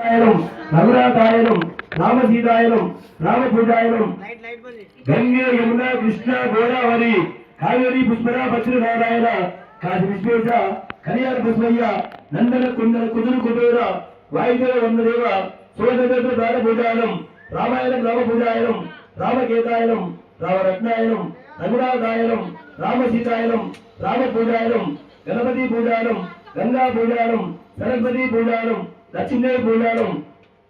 రఘునాథాయనం రామసీతాయనం రామపూజాయనం గంగే యమున కృష్ణ గోదావరి కావేరి పుష్పరా భద్రనారాయణ కాశీ విశ్వేశ కళ్యాణ పుష్పయ్య నందన కుందన కుదురు కుబేర వాయుదేవ వందదేవ సోదర దాన పూజాయనం రామాయణం రామపూజాయనం రామకేతాయనం రామరత్నాయనం రఘునాథాయనం రామసీతాయనం రామపూజాయనం గణపతి పూజాయనం గంగా పూజాయనం సరస్వతి పూజాయనం లక్ష్మీ పూజాయనం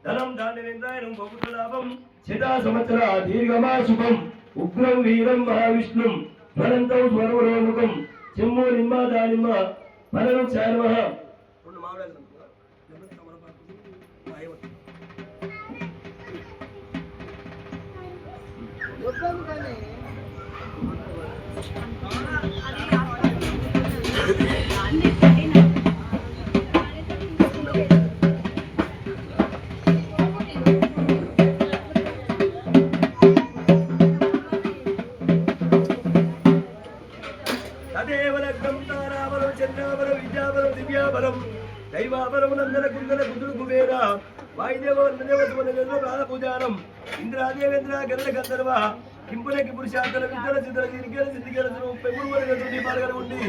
ధనం ధాన్యవేంద్రాయనం బహులాభం శతా సంవత్సర దీర్ఘమా శుభం ఉగ్రం వీరం మహావిష్ణుం జ్వలంతం స్వరవరోముఖం చెమ్ము నిమ్మ దానిమ్మ ఫలం శానమ దైవాబలం నందన కుందన కుదురు కుబేర వాయుదేవ వందదేవ సుమనదేవ ప్రాణపూజానం ఇంద్రాదేవేంద్ర గరుడ గంధర్వ కింపులకి పురుషార్థన విద్యల సిద్ధల సిరికేల సిద్ధికేల 33 దీపాలుగా ఉండి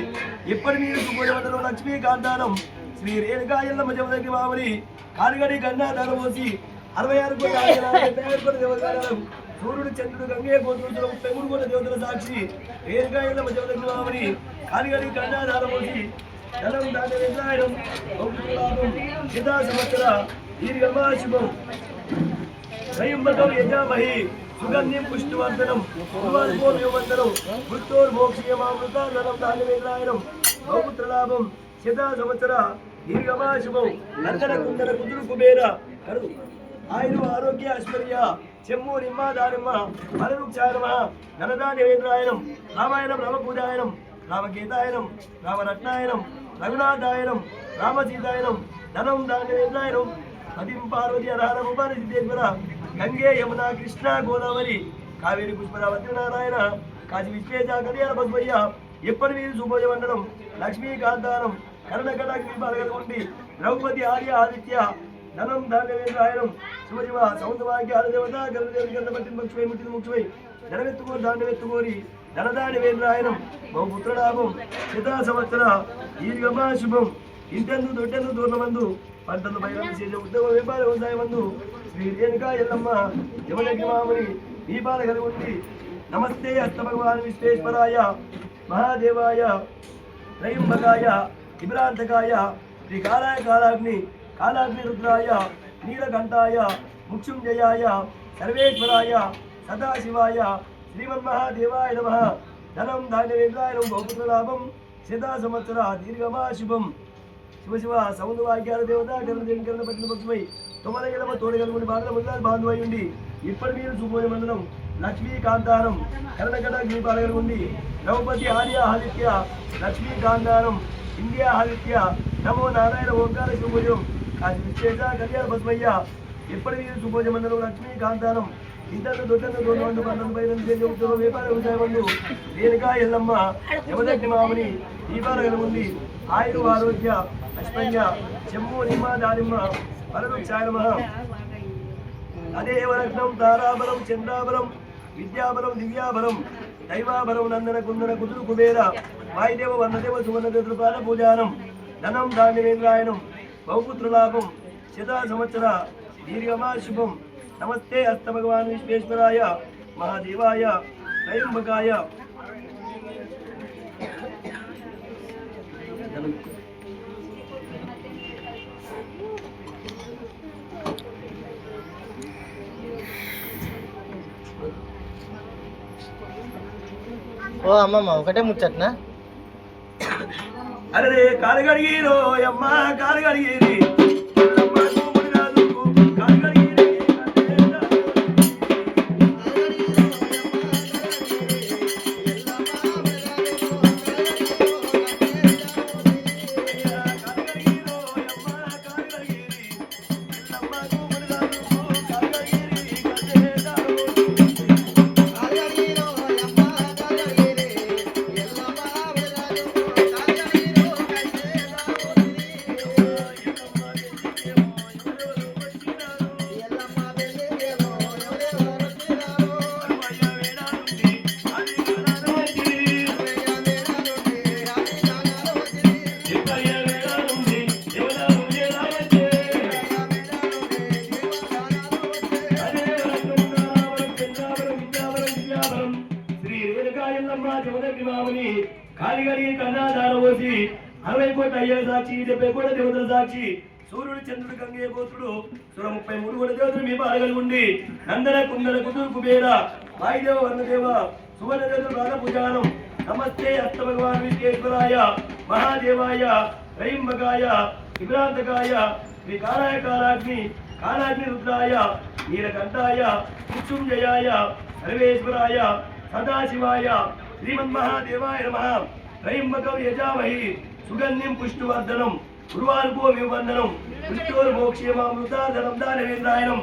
ఎప్పటి మీరు సుపోజమండలం లక్ష్మీ కాంతానం శ్రీ రేణుకాయల్లమ్మ జమదగ్గి మామని కారుగడి గన్నా ధనమోసి 66 కోట్ల 75 కోట్ల దేవతారం సూర్యుడు చంద్రుడు గంగే గోత్రుడు 33 కోట్ల దేవతల సాక్షి రేణుకాయల్లమ్మ జమదగ్గి మామని కారుగడి గన్నా ధనమోసి ధనం ధాన్యవేంద్రాయనం శతా సంవత్సర దీర్ఘమా శుభం త్రయంబకం యజామహి సుగంధిం పుష్టివర్ధనం పూర్వాల్పోర్యవంతనం మృత్యోర్మోక్షయమామృత ధనం ధాన్యవేంద్రాయనం బహుపుత్రలాభం శతా సంవత్సర దీర్ఘమా శుభం నందన కుందన కుదురు కుబేర కరు ఆయురు ఆరోగ్య ఐశ్వర్య చెమ్ము నిమ్మ దానిమ్మ ఫలవృక్షాయనమ ధనధాన్యవేంద్రాయనం రామాయణం రామపూజాయనం రామగీతాయనం రామరత్నాయనం రఘునాథాయనం రామసీతాయనం ధనం ధాన్యవేంద్రాయనం పదిం పార్వతి హరహర ఉపాని సిద్ధేశ్వర గంగే యమున కృష్ణ గోదావరి కావేరి పుష్పరా భద్రనారాయణ కాశీ విశ్వేశ కళ్యాణ పద్మయ్య ఎప్పటి వీరు సుభోజ మండలం లక్ష్మీకాంతానం కర్ణకటాకి పాల్గొండి ద్రౌపది ఆర్య ఆదిత్య ధనం ధాన్యవేంద్రాయనం శివశివ సౌందవాక్య ఆదిదేవత గరుదేవి గంధపట్టి మక్షమై ముట్టిన ముక్షమై ధనమెత్తుకో ధాన్యమెత్తుకోరి ధనధాన్యవేంద్రాయనం బహుపుత్రలాభం శతా సంవత్సర దీర్ఘమా శుభం ఇంటెందు దొడ్డెందు దూర్ణమందు పంటలు బయలు చేసే ఉద్యోగ వ్యాపార వ్యవసాయ మందు శ్రీ రేణుకా ఎల్లమ్మ జమదగ్గి మామని దీపాల కలిగి ఉంది నమస్తే హస్త భగవాన్ విశ్వేశ్వరాయ మహాదేవాయ త్రయంబకాయ విభ్రాంతకాయ శ్రీ కాలాయ కాలాగ్ని కాలాగ్ని రుద్రాయ నీలకంఠాయ ముక్షుంజయాయ సర్వేశ్వరాయ సదాశివాయ శ్రీమన్మహాదేవాయ నమః ధనం ధాన్యవేంద్రాయనం బహుపుత్రలాభం శతా సంవత్సర దీర్ఘమా శుభం శివశివ సౌందవాక్యాల దేవత గరుదేవి పట్టిన పక్షమై తొమలగలమ తోడగలుగుని బాధల ముందాలు బాంధువై ఉండి ఇప్పటి మీరు సుపోజ మండలం లక్ష్మీకాంతానం కర్ణకట దీపాలగలు ఉండి ద్రౌపది ఆర్య ఆదిత్య లక్ష్మీకాంతానం ఇండియా ఆదిత్య నమో నారాయణ ఓంకార శుభోజం కాశీ విశ్వేశ కళ్యాణ పద్మయ్య ఎప్పటి మీరు సుపోజ మండలం లక్ష్మీకాంతానం ఇంతకు దొడ్డందు దొంగ పంటలు పైన ఉద్యోగ వ్యాపార వ్యవసాయ మందు రేణుకా ఎల్లమ్మ యమదగ్ని మామని దీపాల ఉంది ఆయురు ఆరోగ్య ఐశ్వర్య చెమ్ము నిమ్మ దానిమ్మ ఫలవృక్షాయనమ అదేవ రత్నం తారాబలం చంద్రాబలం విద్యాబలం దివ్యాబలం దైవాబలం నందన కుందన కుదురు కుబేర వాయుదేవ వర్ణదేవ సువర్ణదేవ పాద పూజానం ధనం ధాన్యవేంద్రాయనం బహుపుత్రలాభం శతా సంవత్సర దీర్ఘమా శుభం నమస్తే హస్త భగవాన్ విశ్వేశ్వరాయ మహాదేవాయ త్రయంబకాయ ఓ అమ్మమ్మ ఒకటే ముచ్చట్నా అరే కాలు కడిగిరో అమ్మ కాలు కడిగిరి కాలిగడి కన్నాదాన పోసి 60 కోట్ల అయ్యే సాక్షి 70 కోట్ల దేవతల సాక్షి సూర్యుడు చంద్రుడు గంగే గోత్రుడు సుర 33 కోట్ల దేవతలు మీ పాలగలు ఉండి నందన కుందన కుదురు కుబేర వాయుదేవ వర్ణదేవ సువర్ణ దేవతలు బాల పూజానం నమస్తే అష్ట భగవాన్ విశ్వేశ్వరాయ మహాదేవాయ త్రయంబకాయ విభ్రాంతకాయ శ్రీ కాలాయ కాలాగ్ని కాలాగ్ని రుద్రాయ నీలకంఠాయ మృత్యుంజయాయ సర్వేశ్వరాయ సదాశివాయ శ్రీమన్మహాదేవాయ నమః త్రయంబకం యజామహి సుగంధిం పుష్టివర్ధనం గురువార్గో వివందనం మృత్యోర్మోక్షేమామృతాధనం దానవేంద్రాయనం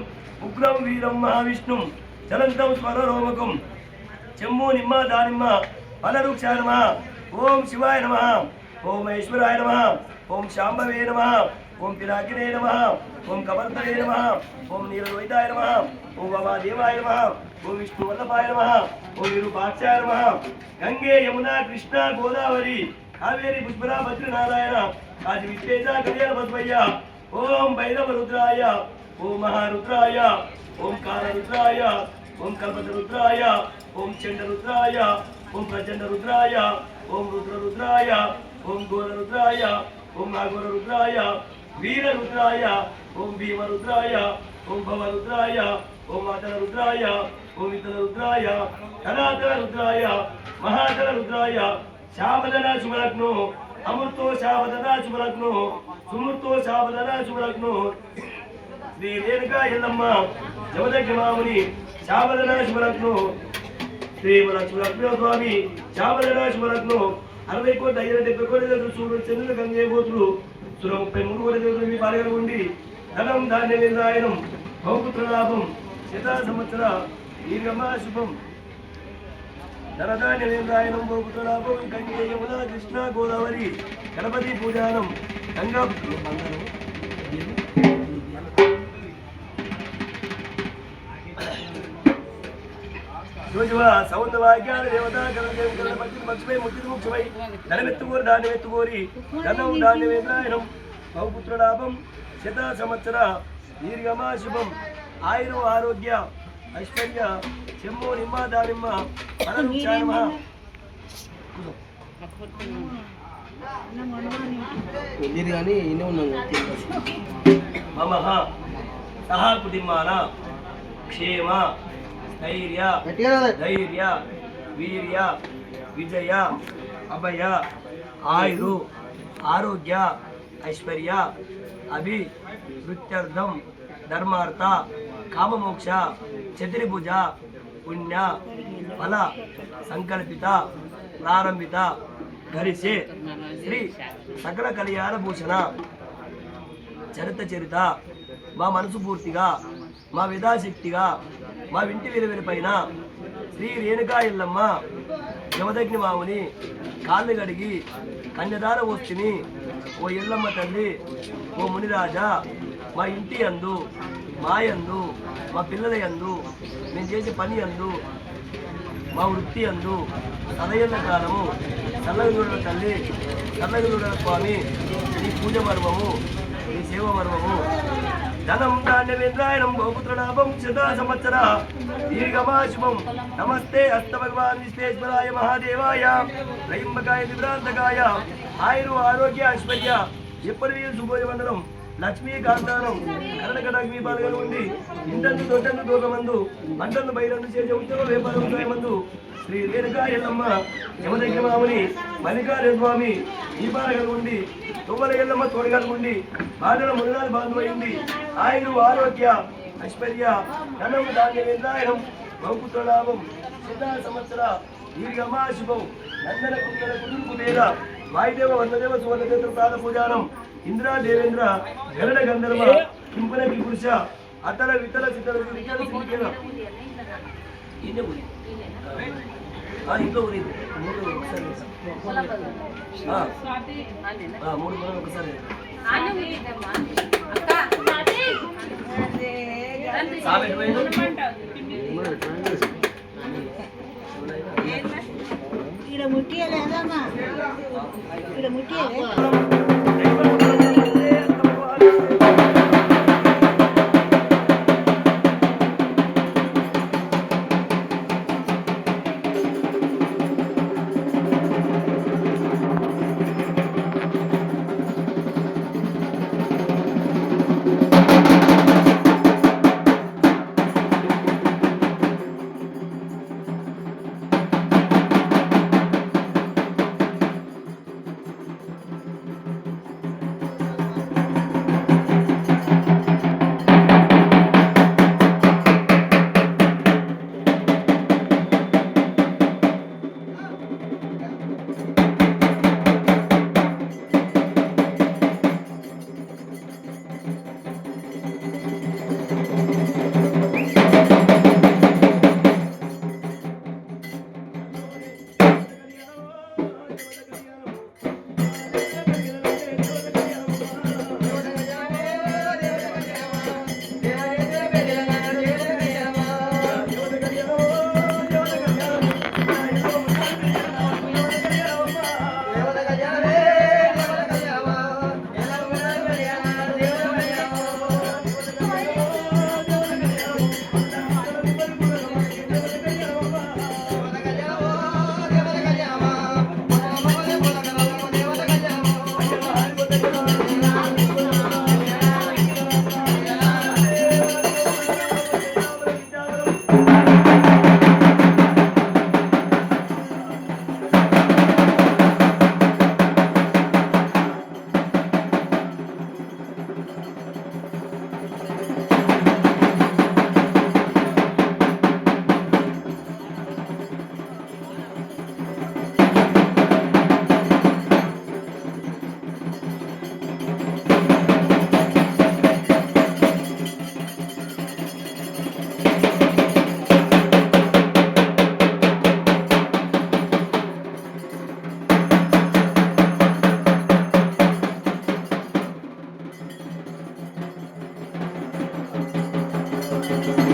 ఉగ్రం వీరం మహావిష్ణుం చలంతం స్వరరోమకం చెమ్ము నిమ్మ దానిమ్మ ఫలవృక్షాయ నమః ఓం శివాయ నమః ఓం ఐశ్వరాయ నమః ఓం శాంభవే నమః ఓం పినాకినే నమః ఓం కవర్ధనే నమః ఓం నీలలోహితాయ నమః ఓం వామాదేవాయ నమః ఓం విష్ణువల్లభాయ నమః ఓం విరూపాక్షాయ నమః గంగే యమునా కృష్ణ గోదావరి కావేరి పుష్పరా భద్రనారాయణ కాశీ విశ్వేశ కళ్యాణ బద్వయ్య ఓం భైరవ రుద్రాయ ఓం మహారుద్రాయ ఓం కాలరుద్రాయ ఓం కల్పతరుద్రాయ ఓం చండరుద్రాయ ఓం ప్రచండ రుద్రాయ ఓం రుద్రరుద్రాయ ఓం ఘోరరుద్రాయ ఓం నాగోర రుద్రాయ వీర రుద్రాయ ఓం భీమ రుద్రాయ ఓం భవ రుద్రాయ ఓం మాతల రుద్రాయ ఓం ఇతర రుద్రాయ ధనాతల రుద్రాయ మహాతల రుద్రాయ శాబదన శుభలగ్నో అమృతో శాబదన శుభలగ్నో సుమృతో శాబదన శుభలగ్నో శ్రీ రేణుకా ఎల్లమ్మ జమదగ్ని మాముని శాబదన శుభలగ్నో శ్రీ లక్ష్మీ స్వామి శాబదన శుభలగ్నో 60 కోట్ల 70 కోట్ల దేవతలు సూర్యుడు చంద్రుడు గంగే గోత్రులు సుర 33 కోట్ల దేవతలు మీ పాలగలు ఉండి ధనం ధాన్యవేంద్రాయనం బహుపుత్ర లాభం శతా సంవత్సర దీర్ఘమా శుభం ధనధాన్యవేంద్రాయనం బహుపుత్ర లాభం గంగే యమున కృష్ణ గోదావరి గణపతి పూజానం గంగా సౌంద వాక్యాల దేవత పక్షిపై ముక్తి ముఖ్యమై ధనమెత్తుకోరి ధాన్యమెత్తుకోరి ధనం ధాన్యవేంద్రాయనం బహుపుత్ర లాభం శత సంవత్సర దీర్ఘమా శుభం ఆయురు ఆరోగ్య ఐశ్వర్య చెమ్ము నిమ్మ దానిమ్మ ఫలవృక్షాయ మమ సహ కుటుంబాన క్షేమ ధైర్య ధైర్య వీర్య విజయ అభయ ఆయురు ఆరోగ్య ఐశ్వర్య అభివృత్యర్థం ధర్మార్థ కామమోక్ష చతుర్భుజ పుణ్య ఫల సంకల్పిత ప్రారంభిత ధరిసే శ్రీ సకల కళ్యాణ భూషణ చరిత మా మనసు పూర్తిగా మా విధాశక్తిగా మా ఇంటి విలువల పైన శ్రీ రేణుకా ఎల్లమ్మ జమదగ్ని మాముని కాళ్ళు గడిగి కన్యదార వస్తుని ఓ ఎల్లమ్మ తల్లి ఓ మునిరాజా మా ఇంటి యందు మా యందు మా పిల్లల యందు మేము చేసే పని యందు మా వృత్తి యందు సదయన్న కాలము చల్లగలూడ తల్లి చల్లగలూడ స్వామి నీ పూజ మర్మము నీ సేవ మర్మము ధనం ధాన్యవేంద్రాయణం బహుపుత్ర లాభం శతా సంవత్సర దీర్ఘమా శుభం నమస్తే అష్ట భగవాన్ విశ్వేశ్వరాయ మహాదేవాయ త్రయంబకాయ విభ్రాంతకాయ ఆయురు ఆరోగ్య ఐశ్వర్య ఎప్పటి శుభోజ మండలం లక్ష్మీ కాంతానం కర్ణకటాగ్ని పాలగలు ఉండి ఇంటందు దొడ్డందు దూరమందు మంటందు బయలందు చేసే ఉద్యోగ వ్యాపారం మందు శ్రీ రేణుకా ఎల్లమ్మ యమదగ్ని మాముని మల్లికార్య స్వామి ఈ పాలగలు ఉండి తువ్వల ఎల్లమ్మ తోడగలు ఉండి బాధల మునగాలు బాధమైంది ఆయురు ఆరోగ్య ఐశ్వర్య ధనం ధాన్యవేంద్రాయనం బహుపుత్ర లాభం శతా సంవత్సర దీర్ఘమా శుభం నందన కుందన కుదురు కుబేర వాయుదేవ వర్ణదేవ సువర్ణదేవ ప్రాణ పూజానం ఇంద్ర దేవేంద్ర గరుడ గంధర్వ కింపునకి పురుష అతల వితల చితల వికేల సింకేల ఇంకో ఊరి మూడు ఒకసారి మూడు మూడు ఒకసారి ఇక్కడ ముట్టియలేదమ్మా ఇక్కడ ముట్టియలే ఆ